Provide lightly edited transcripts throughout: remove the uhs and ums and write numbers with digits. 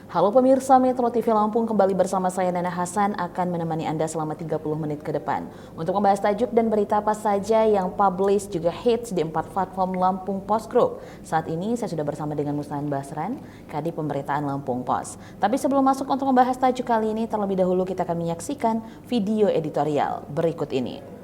Halo pemirsa Metro TV Lampung, kembali bersama saya Nana Hasan akan menemani Anda selama 30 menit ke depan untuk membahas tajuk dan berita apa saja yang publish juga hits di 4 platform Lampung Post Group. Saat ini saya sudah bersama dengan Musnahan Basran, Kadip Pemberitaan Lampung Post. Tapi sebelum masuk untuk membahas tajuk kali ini, terlebih dahulu kita akan menyaksikan video editorial berikut ini.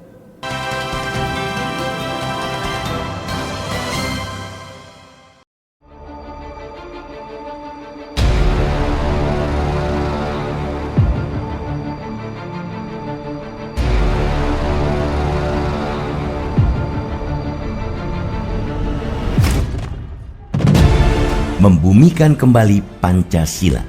Membumikan kembali Pancasila.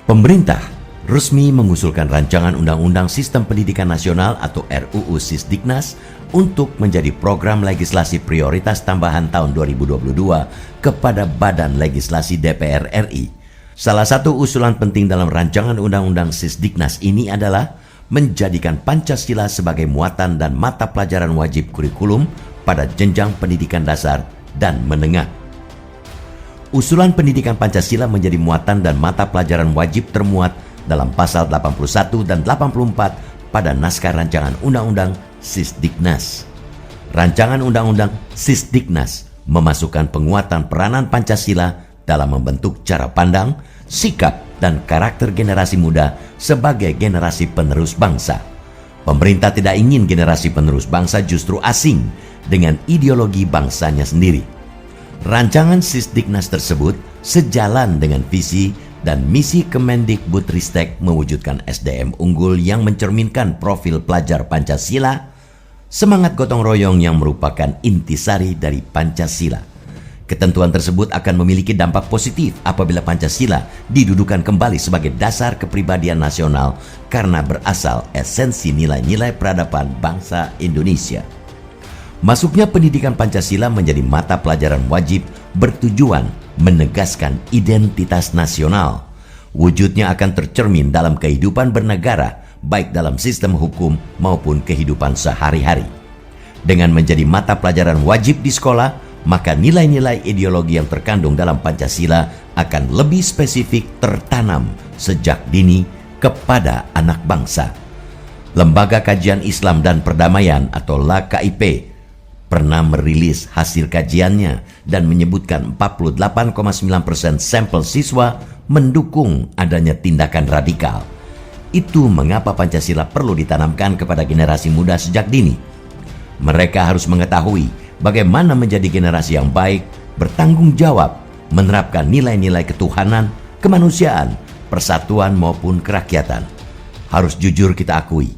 Pemerintah resmi mengusulkan rancangan Undang-Undang Sistem Pendidikan Nasional atau RUU Sisdiknas untuk menjadi program legislasi prioritas tambahan tahun 2022 kepada Badan Legislasi DPR RI. Salah satu usulan penting dalam rancangan Undang-Undang Sisdiknas ini adalah menjadikan Pancasila sebagai muatan dan mata pelajaran wajib kurikulum pada jenjang pendidikan dasar dan menengah. Usulan pendidikan Pancasila menjadi muatan dan mata pelajaran wajib termuat dalam pasal 81 dan 84 pada naskah rancangan Undang-Undang Sisdiknas. Rancangan Undang-Undang Sisdiknas memasukkan penguatan peranan Pancasila dalam membentuk cara pandang, sikap, dan karakter generasi muda sebagai generasi penerus bangsa. Pemerintah tidak ingin generasi penerus bangsa justru asing dengan ideologi bangsanya sendiri. Rancangan Sisdiknas tersebut sejalan dengan visi dan misi Kemendikbudristek mewujudkan SDM unggul yang mencerminkan profil pelajar Pancasila, semangat gotong royong yang merupakan intisari dari Pancasila. Ketentuan tersebut akan memiliki dampak positif apabila Pancasila didudukan kembali sebagai dasar kepribadian nasional karena berasal esensi nilai-nilai peradaban bangsa Indonesia. Masuknya pendidikan Pancasila menjadi mata pelajaran wajib bertujuan menegaskan identitas nasional. Wujudnya akan tercermin dalam kehidupan bernegara, baik dalam sistem hukum maupun kehidupan sehari-hari. Dengan menjadi mata pelajaran wajib di sekolah, maka nilai-nilai ideologi yang terkandung dalam Pancasila akan lebih spesifik tertanam sejak dini kepada anak bangsa. Lembaga Kajian Islam dan Perdamaian atau LKIP pernah merilis hasil kajiannya dan menyebutkan 48,9% sampel siswa mendukung adanya tindakan radikal. Itu mengapa Pancasila perlu ditanamkan kepada generasi muda sejak dini. Mereka harus mengetahui bagaimana menjadi generasi yang baik, bertanggung jawab, menerapkan nilai-nilai ketuhanan, kemanusiaan, persatuan maupun kerakyatan. Harus jujur kita akui,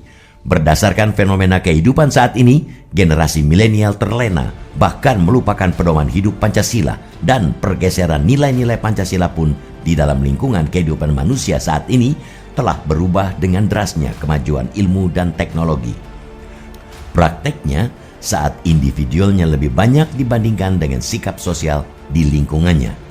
berdasarkan fenomena kehidupan saat ini, generasi milenial terlena, bahkan melupakan pedoman hidup Pancasila dan pergeseran nilai-nilai Pancasila pun di dalam lingkungan kehidupan manusia saat ini telah berubah dengan derasnya kemajuan ilmu dan teknologi. Prakteknya, saat individualnya lebih banyak dibandingkan dengan sikap sosial di lingkungannya.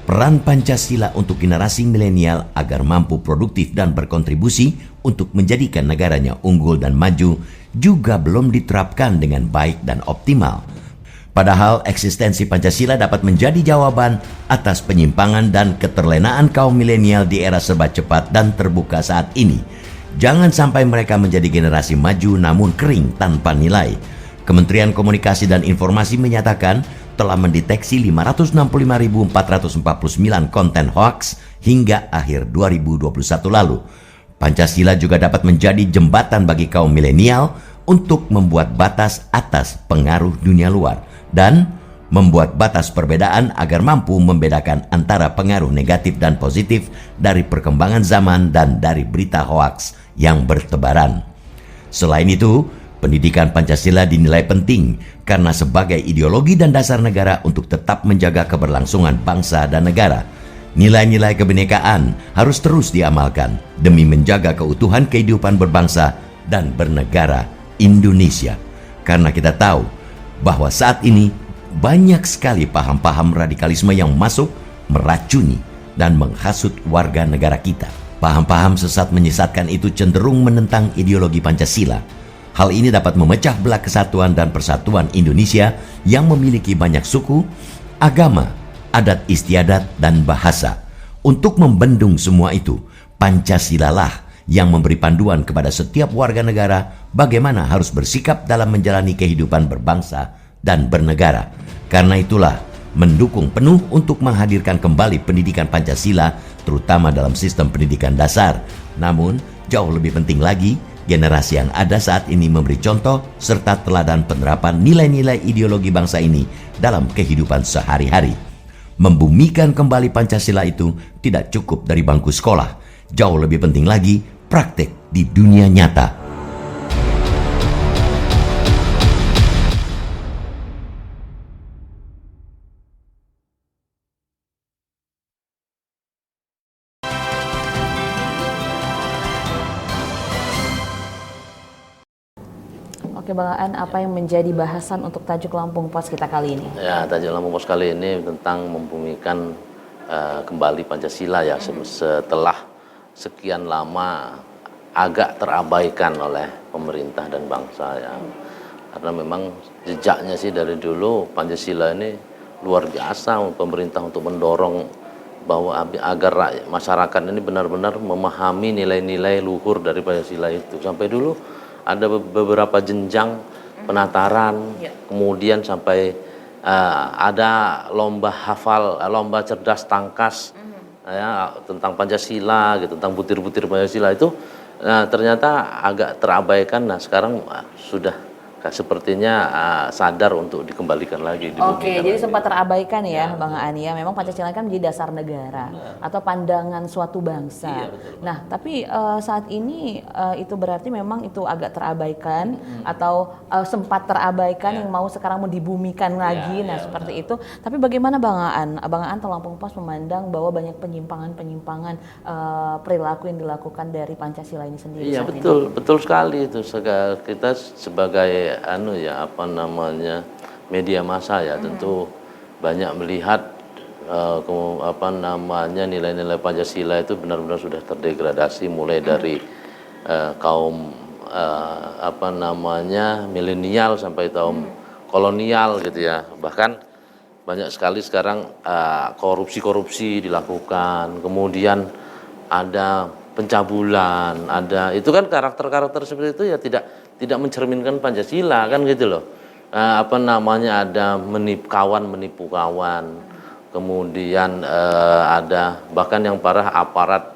Peran Pancasila untuk generasi milenial agar mampu produktif dan berkontribusi untuk menjadikan negaranya unggul dan maju juga belum diterapkan dengan baik dan optimal. Padahal eksistensi Pancasila dapat menjadi jawaban atas penyimpangan dan keterlenaan kaum milenial di era serba cepat dan terbuka saat ini. Jangan sampai mereka menjadi generasi maju namun kering tanpa nilai. Kementerian Komunikasi dan Informasi menyatakan telah mendeteksi 565.449 konten hoaks hingga akhir 2021 lalu. Pancasila juga dapat menjadi jembatan bagi kaum milenial untuk membuat batas atas pengaruh dunia luar dan membuat batas perbedaan agar mampu membedakan antara pengaruh negatif dan positif dari perkembangan zaman dan dari berita hoaks yang bertebaran. Selain itu, pendidikan Pancasila dinilai penting karena sebagai ideologi dan dasar negara untuk tetap menjaga keberlangsungan bangsa dan negara. Nilai-nilai kebinekaan harus terus diamalkan demi menjaga keutuhan kehidupan berbangsa dan bernegara Indonesia. Karena kita tahu bahwa saat ini banyak sekali paham-paham radikalisme yang masuk, meracuni, dan menghasut warga negara kita. Paham-paham sesat menyesatkan itu cenderung menentang ideologi Pancasila. Hal ini dapat memecah belah kesatuan dan persatuan Indonesia yang memiliki banyak suku, agama, adat istiadat, dan bahasa. Untuk membendung semua itu, Pancasila lah yang memberi panduan kepada setiap warga negara bagaimana harus bersikap dalam menjalani kehidupan berbangsa dan bernegara. Karena itulah, mendukung penuh untuk menghadirkan kembali pendidikan Pancasila, terutama dalam sistem pendidikan dasar. Namun, jauh lebih penting lagi, generasi yang ada saat ini memberi contoh serta teladan penerapan nilai-nilai ideologi bangsa ini dalam kehidupan sehari-hari. Membumikan kembali Pancasila itu tidak cukup dari bangku sekolah. Jauh lebih penting lagi, praktek di dunia nyata. Oke Bang Aan, apa yang menjadi bahasan untuk tajuk Lampung Pos kita kali ini? Ya, tajuk Lampung Pos kali ini tentang membumikan kembali Pancasila ya, setelah sekian lama agak terabaikan oleh pemerintah dan bangsa ya. Karena memang jejaknya sih dari dulu Pancasila ini luar biasa, pemerintah untuk mendorong bahwa agar masyarakat ini benar-benar memahami nilai-nilai luhur dari Pancasila itu. Sampai dulu ada beberapa jenjang penataran, kemudian sampai ada lomba hafal, lomba cerdas tangkas ya, tentang Pancasila, gitu, tentang butir-butir Pancasila itu ternyata agak terabaikan. Nah sekarang sudah sepertinya sadar untuk dikembalikan lagi. Oke, jadi sempat terabaikan ya, Bang Aan ya. Memang Pancasila kan menjadi dasar negara atau pandangan suatu bangsa. Iya, betul. Nah, tapi saat ini itu berarti memang itu agak terabaikan atau sempat terabaikan yang mau sekarang mau dibumikan lagi. Nah, seperti itu. Tapi bagaimana Bang Aan? Bang Aan atau Lampung Pos memandang bahwa banyak penyimpangan-penyimpangan perilaku yang dilakukan dari Pancasila ini sendiri. Iya betul, betul sekali itu. Kita sebagai media massa ya, tentu banyak melihat nilai-nilai Pancasila itu benar-benar sudah terdegradasi, mulai dari kaum milenial sampai kaum kolonial gitu ya. Bahkan banyak sekali sekarang korupsi dilakukan, kemudian ada pencabulan, ada itu kan karakter-karakter seperti itu ya tidak mencerminkan Pancasila kan gitu loh. Ada menipu kawan, kemudian ada bahkan yang parah aparat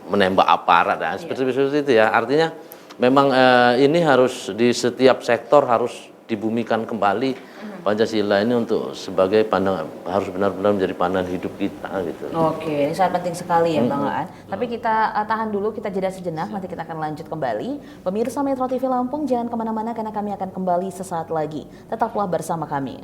menembak aparat, nah, seperti itu ya. Artinya memang ini harus di setiap sektor harus dibumikan kembali Pancasila ini untuk sebagai pandangan, harus benar-benar menjadi pandangan hidup kita gitu. Oke, ini sangat penting sekali ya Bang Aan. Tapi kita tahan dulu, kita jeda sejenak, nanti kita akan lanjut kembali. Pemirsa Metro TV Lampung, jangan kemana-mana karena kami akan kembali sesaat lagi. Tetaplah bersama kami.